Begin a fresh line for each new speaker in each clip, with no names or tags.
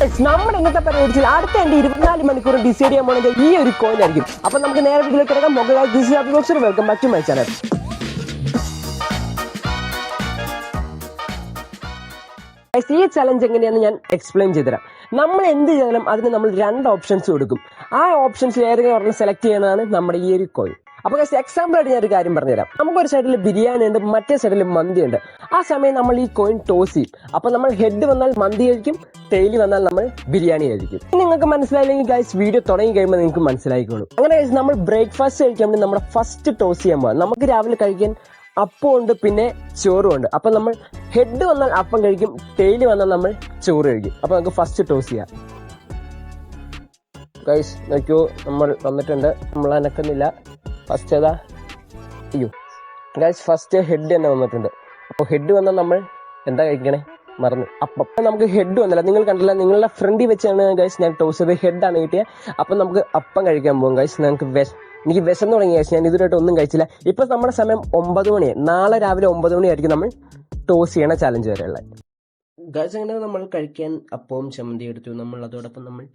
നമ്മുടെ ഇന്നത്തെ പരിപാടിയിൽ അടുത്ത എൻ്റെ 24 മണിക്കൂർ ഡിസൈഡ് ചെയ്യാൻ പോകുന്നത് ഈ ഒരു കോയിൻ ആയിരിക്കും. അപ്പം നമുക്ക് നേരെ വീട്ടിലേക്ക് കിടക്കാം. Welcome back to my channel. ഈ ചലഞ്ച് എങ്ങനെയാണെന്ന് ഞാൻ എക്സ്പ്ലെയിൻ ചെയ്തുതരാം. നമ്മൾ എന്ത് ചെയ്താലും അതിന് നമ്മൾ 2 ഓപ്ഷൻസ് കൊടുക്കും. ആ ഓപ്ഷൻസിൽ ഏതെങ്കിലും ഒരെണ്ണം സെലക്ട് ചെയ്യണതാണ് നമ്മുടെ ഈ ഒരു കോയിൻ. അപ്പോൾ എക്സാമ്പിൾ ആയിട്ട് ഞാൻ ഒരു കാര്യം പറഞ്ഞുതരാം. നമുക്കൊരു സൈഡിൽ ബിരിയാണി ഉണ്ട്, മറ്റേ സൈഡിൽ മന്തി ഉണ്ട്. ആ സമയം നമ്മൾ ഈ കോയിൻ ടോസ് ചെയ്യും. അപ്പോൾ നമ്മൾ ഹെഡ് വന്നാൽ മന്തി കഴിക്കും, ടെയിൽ വന്നാൽ നമ്മൾ ബിരിയാണി കഴിക്കും. നിങ്ങൾക്ക് മനസ്സിലായില്ലെങ്കിൽ ഗൈസ് വീഡിയോ തുടങ്ങി കഴിയുമ്പോൾ നിങ്ങൾക്ക് മനസ്സിലായിക്കോളും. അങ്ങനെ നമ്മൾ ബ്രേക്ക്ഫാസ്റ്റ് കഴിക്കാൻ വേണ്ടി നമ്മുടെ ഫസ്റ്റ് ടോസ് ചെയ്യാൻ പോകാം. നമുക്ക് രാവിലെ കഴിക്കാൻ അപ്പം ഉണ്ട്, പിന്നെ ചോറും ഉണ്ട്. അപ്പം നമ്മൾ ഹെഡ് വന്നാൽ അപ്പം കഴിക്കും, ടെയിൽ വന്നാൽ നമ്മൾ ചോറ് കഴിക്കും. അപ്പം നമുക്ക് ഫസ്റ്റ് ടോസ് ചെയ്യാം. ഗൈസ് നോക്കൂ, നമ്മൾ വന്നിട്ടുണ്ട്, നമ്മൾ അനക്കുന്നില്ല. ഫസ്റ്റ് ഏതാ? അയ്യോ ഗൈസ്, ഫസ്റ്റ് ഹെഡ് തന്നെ വന്നിട്ടുണ്ട്. അപ്പോൾ ഹെഡ് വന്നാൽ നമ്മൾ എന്താ കഴിക്കണേ മറന്നു. അപ്പം നമുക്ക് ഹെഡ് വന്നില്ല, നിങ്ങൾ കണ്ടില്ല, നിങ്ങളുടെ ഫ്രണ്ടിൽ വെച്ചാണ് ഗൈസ് ഞാൻ ടോസ് ചെയ്ത് ഹെഡാണ് കിട്ടിയത്. അപ്പം നമുക്ക് അപ്പം കഴിക്കാൻ പോകും ഗൈസ്. എനിക്ക് വിശന്ന് തുടങ്ങി ഗൈസ്, ഞാൻ ഇതുവരെയായിട്ട് ഒന്നും കഴിച്ചില്ല. ഇപ്പം നമ്മുടെ സമയം 9 മണിയാണ്. നാളെ രാവിലെ 9 മണിയായിരിക്കും നമ്മൾ ടോസ് ചെയ്യണ ചാലഞ്ച് വരെയുള്ള ഗൈസ്. അങ്ങനെ നമ്മൾ കഴിക്കാൻ അപ്പവും ചമ്മന്തി എടുത്തു. നമ്മൾ അതോടൊപ്പം നമ്മൾ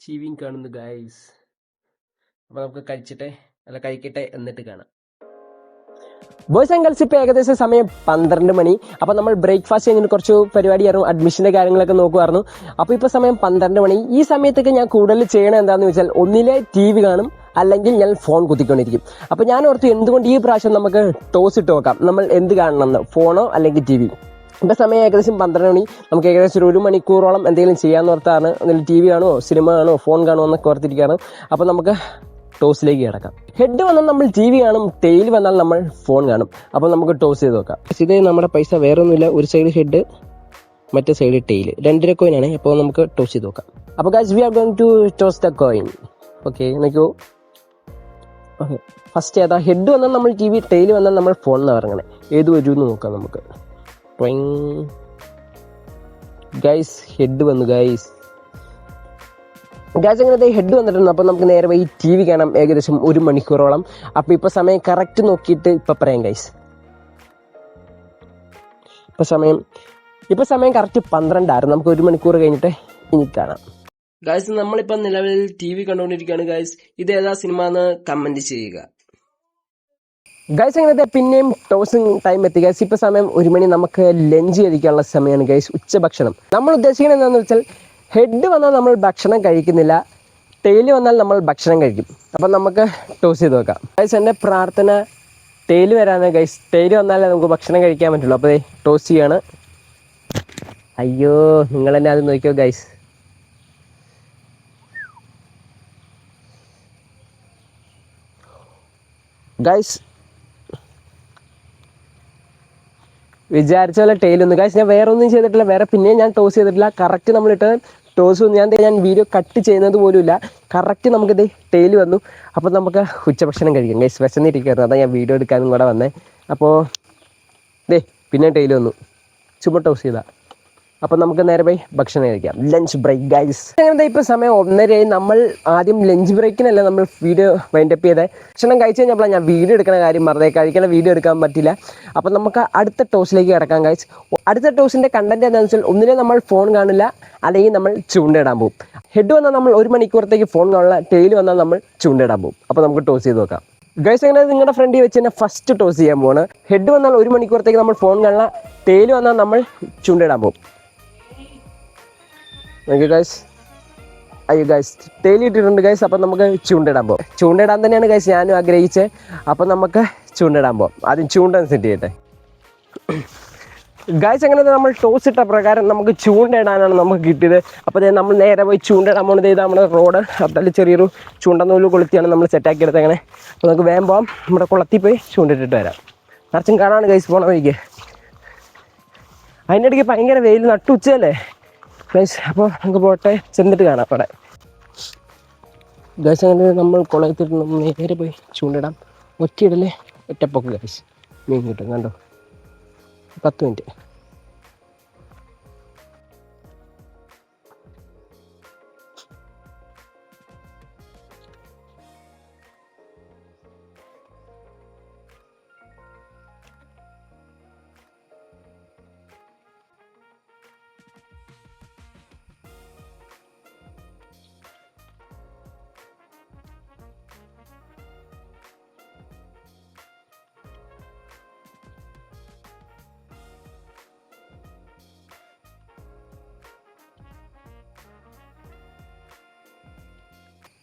ചീവിയും കാണുന്നു ഗൈസ്. അപ്പം നമുക്ക് കഴിക്കട്ടെ എന്നിട്ട് കാണാം. ബോയ്സ് ആൻഡ് ഗേൾസ്, ഇപ്പോൾ ഏകദേശം സമയം 12 മണി. അപ്പോൾ നമ്മൾ ബ്രേക്ക്ഫാസ്റ്റ് കഴിഞ്ഞിട്ട് കുറച്ച് പരിപാടിയായിരുന്നു, അഡ്മിഷൻ്റെ കാര്യങ്ങളൊക്കെ നോക്കുമായിരുന്നു. അപ്പോൾ ഇപ്പോൾ സമയം 12 മണി. ഈ സമയത്തൊക്കെ ഞാൻ കൂടുതൽ ചെയ്യണത് എന്താണെന്ന് വെച്ചാൽ ഒന്നിലെ TV കാണും, അല്ലെങ്കിൽ ഞാൻ ഫോൺ കുത്തിക്കൊണ്ടിരിക്കും. അപ്പോൾ ഞാൻ ഓർത്തു എന്തുകൊണ്ട് ഈ പ്രാവശ്യം നമുക്ക് ടോസ് ഇട്ട് നോക്കാം, നമ്മൾ എന്ത് കാണണമെന്ന്, ഫോണോ അല്ലെങ്കിൽ TV. ഇപ്പോൾ സമയം ഏകദേശം 12 മണി. നമുക്ക് ഏകദേശം 1 മണിക്കൂറോളം എന്തെങ്കിലും ചെയ്യാമെന്ന് ഓർത്താണ്. എന്തെങ്കിലും TV കാണുമോ, സിനിമ കാണുമോ, ഫോൺ കാണുമോ എന്നൊക്കെ ഓർത്തിരിക്കുകയാണ്. അപ്പോൾ നമുക്ക് ടോസിലേക്ക് കിടക്കാം. ഹെഡ് വന്നാൽ നമ്മൾ TV കാണും, ടെയിൽ വന്നാൽ നമ്മൾ ഫോൺ കാണും. അപ്പോൾ നമുക്ക് ടോസ് ചെയ്ത് നോക്കാം. ഇതേ നമ്മുടെ പൈസ വേറെ ഒന്നുമില്ല. ഒരു സൈഡ് ഹെഡ്, മറ്റേ സൈഡ് ടെയിൽ. 2 കോയിനാണ്. അപ്പോൾ നമുക്ക് ടോസ് ചെയ്ത് നോക്കാം. അപ്പോൾ guys, we are going to toss the coin. Okay നോക്കൂ. ഓക്കെ, ഫസ്റ്റ് ഏതാ? ഹെഡ് വന്നാൽ നമ്മൾ TV, ടെയിൽ വന്നാൽ നമ്മൾ ഫോൺ എന്ന് ഇറങ്ങണേ. ഏത് വരുമെന്ന് നോക്കാം നമുക്ക്. ഗൈസ് ഹെഡ് വന്നു ഗൈസ്. അങ്ങനത്തെ ഹെഡ് വന്നിട്ടുണ്ട്. അപ്പോൾ നമുക്ക് നേരെ പോയി TV കാണാം ഏകദേശം 1 മണിക്കൂറോളം. അപ്പോൾ ഇപ്പോൾ സമയം കറക്റ്റ് നോക്കിയിട്ട് ഇപ്പം പറയാം ഗൈസ്. ഇപ്പം സമയം കറക്റ്റ് 12 ആയിരുന്നു. നമുക്ക് 1 മണിക്കൂർ കഴിഞ്ഞിട്ട് ഇനി കാണാം ഗൈസ്. നമ്മളിപ്പം നിലവിൽ TV കണ്ടുകൊണ്ടിരിക്കുകയാണ് ഗൈസ്. ഇത് ഏതാ സിനിമ എന്ന് കമന്റ് ചെയ്യുക ഗൈസ്. അങ്ങനത്തെ പിന്നെയും ടോസിങ് ടൈം എത്തി ഗൈസ്. ഇപ്പം സമയം 1 മണി. നമുക്ക് ലഞ്ച് കഴിക്കാനുള്ള സമയമാണ് ഗൈസ്, ഉച്ചഭക്ഷണം. നമ്മൾ ഉദ്ദേശിക്കുന്നത് എന്താണെന്ന് വെച്ചാൽ ഹെഡ് വന്നാൽ നമ്മൾ ഭക്ഷണം കഴിക്കുന്നില്ല, ടെയിൽ വന്നാൽ നമ്മൾ ഭക്ഷണം കഴിക്കും. അപ്പം നമുക്ക് ടോസ് ചെയ്ത് നോക്കാം ഗൈസ്. എൻ്റെ പ്രാർത്ഥന ടെയിൽ വരാനാണ് ഗൈസ്. ടെയിൽ വന്നാലേ നമുക്ക് ഭക്ഷണം കഴിക്കാൻ പറ്റുള്ളൂ. അപ്പോൾ ടോസ് ചെയ്യാണ്. അയ്യോ, നിങ്ങൾ തന്നെ അത് നോക്കിയോ ഗൈസ്. ഗൈസ് വിചാരിച്ച പോലെ ടെയിലൊന്നും ഗൈസ് ഞാൻ വേറെ ഒന്നും ചെയ്തിട്ടില്ല. പിന്നെയും ഞാൻ ടോസ് ചെയ്തിട്ടില്ല. കറക്റ്റ് നമ്മളിട്ട് ടോസ് വന്നു. ഞാൻ വീഡിയോ കട്ട് ചെയ്യുന്നത് പോലുമില്ല. കറക്റ്റ് നമുക്കിത് ടെയിൽ വന്നു. അപ്പോൾ നമുക്ക് ഉച്ചഭക്ഷണം കഴിക്കാം ഗൈസ്. വിശന്നിരിക്കുകയായിരുന്നു, അതാണ് ഞാൻ വീഡിയോ എടുക്കാനും കൂടെ വന്നേ. അപ്പോൾ പിന്നെ ടെയിൽ വന്നു. ചുമ്മാ ടോസ് ചെയ്താൽ. അപ്പോൾ നമുക്ക് നേരെ പോയി ഭക്ഷണം കഴിക്കാം. Lunch break guys. അങ്ങനത്തെ ഇപ്പോൾ സമയം 1:30. നമ്മൾ ആദ്യം ലഞ്ച് ബ്രേക്കിനല്ല നമ്മൾ വീഡിയോ വൈൻഡപ്പ് ചെയ്തത്. ഭക്ഷണം കഴിച്ച് കഴിഞ്ഞപ്പോഴാണ് ഞാൻ വീഡിയോ എടുക്കുന്ന കാര്യം മറന്നേ. കഴിക്കണ വീഡിയോ എടുക്കാൻ പറ്റില്ല. അപ്പോൾ നമുക്ക് അടുത്ത ടോസിലേക്ക് കിടക്കാം ഗൈസ്. അടുത്ത ടോസിൻ്റെ കണ്ടന്റ് എന്താണെന്ന് വെച്ചാൽ ഒന്നിനെ നമ്മൾ ഫോൺ കാണില്ല, അല്ലെങ്കിൽ നമ്മൾ ചൂണ്ടയിടാൻ പോകും. ഹെഡ് വന്നാൽ നമ്മൾ 1 മണിക്കൂറത്തേക്ക് ഫോൺ കാണില്ല, ടെയിൽ വന്നാൽ നമ്മൾ ചൂണ്ടയിടാൻ പോകും. അപ്പോൾ നമുക്ക് ടോസ് ചെയ്ത് നോക്കാം ഗൈസ്. അങ്ങനെ നിങ്ങളുടെ ഫ്രണ്ടിൽ വെച്ച് തന്നെ ഫസ്റ്റ് ടോസ് ചെയ്യാൻ പോവാണ്. ഹെഡ് വന്നാൽ 1 മണിക്കൂറത്തേക്ക് നമ്മൾ ഫോൺ കാണില്ല, ടെയിൽ വന്നാൽ നമ്മൾ ചൂണ്ടയിടാൻ പോകും. ഗൈസ് അയ്യോ ഗൈസ്, ടെയിൽ ഇട്ടിട്ടുണ്ട് ഗൈസ്. അപ്പം നമുക്ക് ചൂണ്ടയിടാൻ പോകും. ചൂണ്ടയിടാൻ തന്നെയാണ് ഗൈസ് ഞാനും ആഗ്രഹിച്ചത്. അപ്പം നമുക്ക് ചൂണ്ടയിടാൻ പോകും. ആദ്യം ചൂണ്ട സെറ്റ് ചെയ്യട്ടെ ഗൈസ്. അങ്ങനെ നമ്മൾ ടോസ് ഇട്ട പ്രകാരം നമുക്ക് ചൂണ്ടയിടാനാണ് നമുക്ക് കിട്ടിയത്. അപ്പോൾ നമ്മൾ നേരെ പോയി ചൂണ്ടയിടാൻ പോകുന്നത് ചെയ്താൽ നമ്മുടെ റോഡ് അതിൽ ചെറിയൊരു ചൂണ്ടനൂല് കൊളുത്തിയാണ് നമ്മൾ സെറ്റാക്കി എടുത്തത്. അങ്ങനെ അപ്പോൾ നമുക്ക് വേഗം പോകാം. നമ്മുടെ കുളത്തിൽ പോയി ചൂണ്ടിട്ടിട്ട് വരാം. നിറച്ചും കാണാണ് ഗൈസ് പോണ വഴിക്ക്. അതിൻ്റെ ഇടയ്ക്ക് ഭയങ്കര വെയിൽ, നട്ടുച്ചയല്ലേ ഗൈസ്. അപ്പോൾ നമുക്ക് പോട്ടെ, ചെന്നിട്ട് കാണാം അവിടെ ഗൈസ്. അങ്ങനെ നമ്മൾ കുളത്തിൽ നേരെ പോയി ചൂണ്ടിടാം. ഒറ്റയിടല്ലേ ഒറ്റപ്പൊക്ക് ഗൈസ്. മീൻ കിട്ടും കണ്ടോ. 10 മിനിറ്റ്.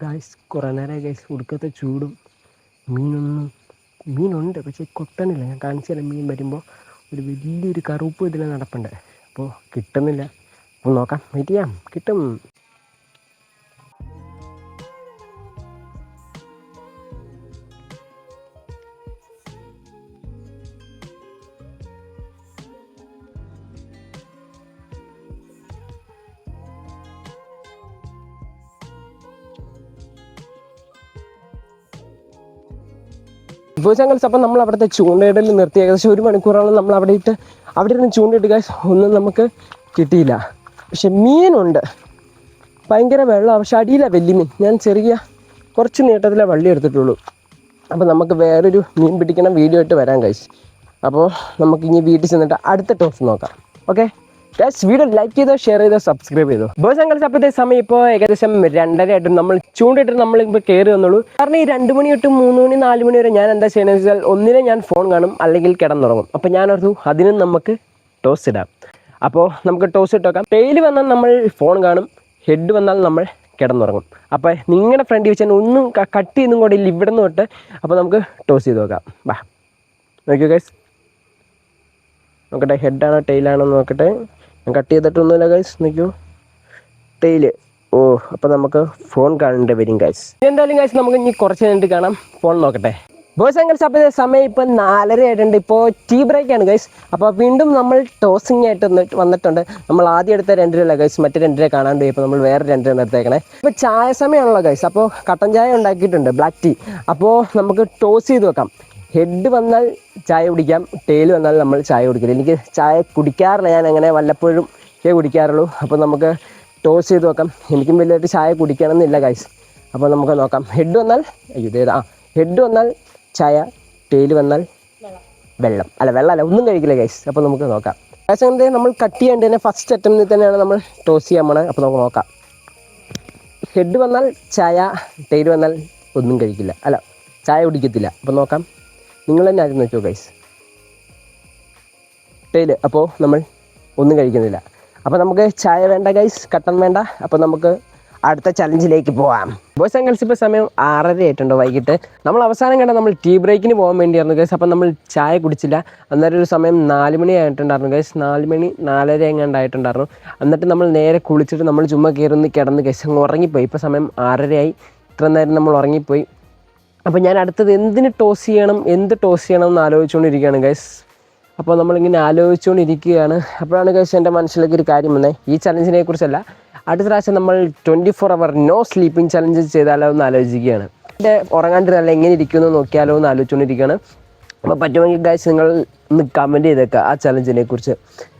ഗൈസ് കുറേ നേരം ഗൈസ് ഉടുക്കത്തെ ചൂടും മീനുണ്ട് പക്ഷേ കൊട്ടണില്ല. ഞാൻ കാണിച്ചു തരാം. മീൻ വരുമ്പോൾ ഒരു വലിയൊരു കറുപ്പ് ഇതിൽ നടപ്പുണ്ട്. അപ്പോൾ കിട്ടുന്നില്ല. അപ്പോൾ നോക്കാം, വെയിറ്റ് ചെയ്യാം, കിട്ടും. അപ്പോൾ നമ്മൾ അവിടുത്തെ ചൂണ്ടയിടൽ നിർത്തി ഏകദേശം 1 മണിക്കൂറോളം നമ്മൾ അവിടെ ഇരുന്ന് ചൂണ്ടയിട്ട് ഗൈസ് ഒന്നും നമുക്ക് കിട്ടിയില്ല. പക്ഷെ മീനുണ്ട്, ഭയങ്കര വെള്ളമാണ്. പക്ഷെ അടിയില്ല വലിയ മീൻ. ഞാൻ കുറച്ച് നീട്ടത്തിലെ വള്ളി എടുത്തിട്ടുള്ളൂ. അപ്പോൾ നമുക്ക് വേറൊരു മീൻ പിടിക്കണം വീഡിയോ ആയിട്ട് വരാം ഗൈസ്. അപ്പോൾ നമുക്ക് ഇനി വീട്ടിൽ ചെന്നിട്ട് അടുത്ത ടോസ് നോക്കാം. ഓക്കെ ഗൈസ്, വീഡിയോ ലൈക്ക് ചെയ്തോ, ഷെയർ ചെയ്തോ, സബ്സ്ക്രൈബ് ചെയ്തോ. ബോയ്സ് ആൻഡ് ഗേൾസ്, അപ്പോഴത്തെ സമയം ഇപ്പോൾ ഏകദേശം 2:30 ആയിട്ടും നമ്മൾ ചൂണ്ടിട്ട് നമ്മളിപ്പോൾ കയറി വന്നുള്ളൂ. കാരണം ഈ 2 മണി തൊട്ട് 3 മണി 4 മണി വരെ ഞാൻ എന്താ ചെയ്യണമെന്ന് വെച്ചാൽ ഒന്നിനെ ഞാൻ ഫോൺ കാണും, അല്ലെങ്കിൽ കിടന്നുറങ്ങും. അപ്പോൾ ഞാൻ ഓർത്തു അതിനും നമുക്ക് ടോസ് ഇടാം. അപ്പോൾ നമുക്ക് ടോസ് ഇട്ട് നോക്കാം. ടെയിൽ വന്നാൽ നമ്മൾ ഫോൺ കാണും, ഹെഡ് വന്നാൽ നമ്മൾ കിടന്നുറങ്ങും. അപ്പോൾ നിങ്ങളുടെ ഫ്രണ്ട് വെച്ചാൽ ഒന്നും കട്ട് ചെയ്യുന്നും കൂടെ ഇല്ല ഇവിടെ നിന്ന് തൊട്ട്. അപ്പോൾ നമുക്ക് ടോസ് ചെയ്ത് നോക്കാം. വാ നോക്കിയോ ഗൈസ്, നോക്കട്ടെ ഹെഡാണോ ടെയിലാണോ നോക്കട്ടെ. ഞാൻ കട്ട് ചെയ്തിട്ടൊന്നുമില്ല ഗൈസ്, നോക്കിയോ ടെയില്. ഓ, അപ്പോൾ നമുക്ക് ഫോൺ കാണേണ്ടി വരും ഗൈസ്. എന്തായാലും ഗൈസ് നമുക്ക് ഇനി കുറച്ച് കഴിഞ്ഞിട്ട് കാണാം. ഫോൺ നോക്കട്ടെ. ബോയ്സ് ആൻഡ് ഗേൾസ്, അപ്പോൾ സമയം ഇപ്പോൾ 4:30 ആയിട്ടുണ്ട്. ഇപ്പോൾ ടീ ബ്രേക്കാണ് ഗൈസ്. അപ്പോൾ വീണ്ടും നമ്മൾ ടോസിങ് ആയിട്ട് വന്നിട്ടുണ്ട്. നമ്മൾ ആദ്യം എടുത്ത 2 രൂപ ഗൈസ്, മറ്റേ 2 രൂപ കാണാണ്ട് പോയി. ഇപ്പോൾ നമ്മൾ വേറെ 2 രൂപ എടുത്തേക്കണേ. ഇപ്പോൾ ചായ സമയമാണല്ലോ ഗൈസ്. അപ്പോൾ കട്ടൻ ചായ ഉണ്ടാക്കിയിട്ടുണ്ട്, ബ്ലാക്ക് ടീ. അപ്പോൾ നമുക്ക് ടോസ് ചെയ്ത് വെക്കാം. ഹെഡ് വന്നാൽ ചായ കുടിക്കാം, ടെയിൽ വന്നാൽ നമ്മൾ ചായ കുടിക്കില്ല. എനിക്ക് ചായ കുടിക്കാറില്ല, ഞാൻ അങ്ങനെ വല്ലപ്പോഴും കുടിക്കാറുള്ളൂ. അപ്പോൾ നമുക്ക് ടോസ് ചെയ്ത് നോക്കാം. എനിക്കും വലിയായിട്ട് ചായ കുടിക്കണമെന്നില്ല ഗൈസ്. അപ്പോൾ നമുക്ക് നോക്കാം. ഹെഡ് വന്നാൽ ഹെഡ് വന്നാൽ ചായ, ടെയിൽ വന്നാൽ വെള്ളമല്ല, ഒന്നും കഴിക്കില്ല ഗൈസ്. അപ്പോൾ നമുക്ക് നോക്കാം. ഗൈസ് അങ്ങനെ നമ്മൾ കട്ട് ചെയ്യേണ്ടത് തന്നെ ഫസ്റ്റ് അറ്റംപ്റ്റിൽ തന്നെയാണ് നമ്മൾ ടോസ് ചെയ്യാൻ പോണത്. അപ്പോൾ നമുക്ക് നോക്കാം. ഹെഡ് വന്നാൽ ചായ, ടെയിൽ വന്നാൽ ഒന്നും കഴിക്കില്ല, ചായ കുടിക്കത്തില്ല. അപ്പോൾ നോക്കാം, നിങ്ങൾ തന്നെ ആദ്യം നോക്കിയോ ഗൈസ്. ടെയിൽ, അപ്പോൾ നമ്മൾ ഒന്നും കഴിക്കുന്നില്ല. അപ്പോൾ നമുക്ക് ചായ വേണ്ട ഗൈസ്, കട്ടൻ വേണ്ട. അപ്പോൾ നമുക്ക് അടുത്ത ചലഞ്ചിലേക്ക് പോവാം. ബോയ്സ് ആൻഡ് ഗേൾസ്, ഇപ്പോൾ സമയം 6:30 ആയിട്ടുണ്ട് വൈകിട്ട്. നമ്മൾ അവസാനം കണ്ട നമ്മൾ ടീ ബ്രേക്കിന് പോകാൻ വേണ്ടിയായിരുന്നു ഗൈസ്. അപ്പോൾ നമ്മൾ ചായ കുടിച്ചില്ല. അന്നേരം ഒരു സമയം 4 മണി ആയിട്ടുണ്ടായിരുന്നു ഗൈസ്. 4 മണി 4:30 എങ്ങാണ്ടായിട്ടുണ്ടായിരുന്നു. എന്നിട്ട് നമ്മൾ നേരെ കുളിച്ചിട്ട് നമ്മൾ ചുമ്മാ കയറി കിടന്ന് ഗൈസ് അങ്ങ് ഉറങ്ങിപ്പോയി. ഇപ്പോൾ സമയം 6:30 ആയി. ഇത്ര നേരം നമ്മൾ ഉറങ്ങിപ്പോയി. അപ്പോൾ ഞാൻ അടുത്തത് എന്ത് ടോസ് ചെയ്യണം എന്ന് ആലോചിച്ചുകൊണ്ടിരിക്കുകയാണ് ഗൈസ്. അപ്പോൾ നമ്മളിങ്ങനെ ആലോചിച്ചുകൊണ്ടിരിക്കുകയാണ്. അപ്പോഴാണ് ഗൈസ് എൻ്റെ മനസ്സിലേക്ക് ഒരു കാര്യം വന്നത്. ഈ ചലഞ്ചിനെ കുറിച്ചല്ല, അടുത്ത പ്രാവശ്യം നമ്മൾ 24 hour നോ സ്ലീപ്പിംഗ് ചലഞ്ച് ചെയ്താലോ എന്ന് ആലോചിക്കുകയാണ്. എൻ്റെ ഉറങ്ങാണ്ടിരുന്നല്ല എങ്ങനെ ഇരിക്കുമെന്ന് നോക്കിയാലോ എന്ന് ആലോചിച്ചുകൊണ്ടിരിക്കുകയാണ്. അപ്പോൾ പറ്റുമെങ്കിൽ ഗൈസ് നിങ്ങൾ ഒന്ന് കമൻറ്റ് ചെയ്തേക്കുക ആ ചലഞ്ചിനെ കുറിച്ച്.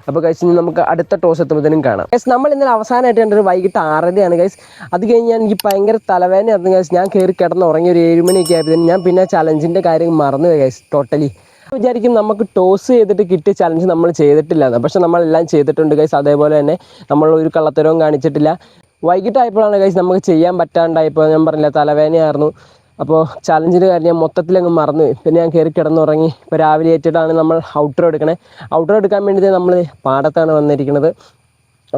അപ്പോൾ ഗൈസ് ഇനി നമുക്ക് അടുത്ത ടോസ് എത്തുമ്പോഴത്തേനും കാണാം. ഗൈസ് നമ്മൾ ഇന്നലെ അവസാനമായിട്ട് കണ്ടൊരു വൈകിട്ട് 6:30 ഗൈസ്. അത് കഴിഞ്ഞ് എനിക്ക് ഭയങ്കര തലവേദനയായിരുന്നു ഗൈസ്. ഞാൻ കയറി കിടന്ന് ഉറങ്ങി ഒരു 7 മണിയൊക്കെ ആയപ്പോഴത്തേനും ഞാൻ പിന്നെ ചലഞ്ചിൻ്റെ കാര്യം മറന്നു ഗൈസ് ടോട്ടലി. വിചാരിക്കും നമുക്ക് ടോസ് ചെയ്തിട്ട് കിട്ടിയ ചലഞ്ച് നമ്മൾ ചെയ്തിട്ടില്ല, പക്ഷെ നമ്മളെല്ലാം ചെയ്തിട്ടുണ്ട് ഗൈസ്. അതേപോലെ തന്നെ നമ്മൾ ഒരു കള്ളത്തരവും കാണിച്ചിട്ടില്ല. വൈകിട്ടായപ്പോഴാണ് ഗൈസ് നമുക്ക് ചെയ്യാൻ പറ്റാണ്ടായപ്പോൾ, ഞാൻ പറഞ്ഞില്ല തലവേദനയായിരുന്നു. അപ്പോൾ ചലഞ്ചിൻ്റെ കാര്യം ഞാൻ മൊത്തത്തിലങ്ങ് മറന്നു. പിന്നെ ഞാൻ കയറി കിടന്നുറങ്ങി. ഇപ്പോൾ രാവിലെ ഏറ്റിട്ടാണ് നമ്മൾ ഔട്ടർ എടുക്കണേ. ഔട്ടർ എടുക്കാൻ വേണ്ടി നമ്മൾ പാടത്താണ് വന്നിരിക്കുന്നത്.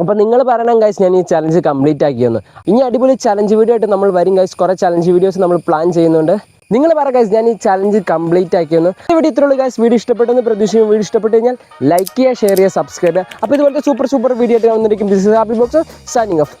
അപ്പോൾ നിങ്ങൾ പറയണം ഗൈസ് ഞാൻ ഈ ചലഞ്ച് കംപ്ലീറ്റ് ആക്കിയെന്ന്. ഇനി അടിപൊളി ചലഞ്ച് വീഡിയോ ആയിട്ട് നമ്മൾ വരും ഗൈസ്. കുറേ ചലഞ്ച് വീഡിയോസ് നമ്മൾ പ്ലാൻ ചെയ്യുന്നുണ്ട്. നിങ്ങൾ പറ ഗൈസ് ഞാൻ ഈ ചലഞ്ച് കംപ്ലീറ്റ് ആക്കിയെന്ന്. ഇവിടെ ഇത്രയുള്ളൂ ഗൈസ്. വീഡിയോ ഇഷ്ടപ്പെട്ടെന്ന് പ്രതീക്ഷിക്കും. വീഡിയോ ഇഷ്ടപ്പെട്ട് കഴിഞ്ഞാൽ ലൈക്ക് ചെയ്യുക, ഷെയർ ചെയ്യുക, സബ്സ്ക്രൈബ് ചെയ്യുക. അപ്പോൾ ഇതുപോലത്തെ സൂപ്പർ വീഡിയോ ആയിട്ട് വന്നിരിക്കും. This is happy box signing off.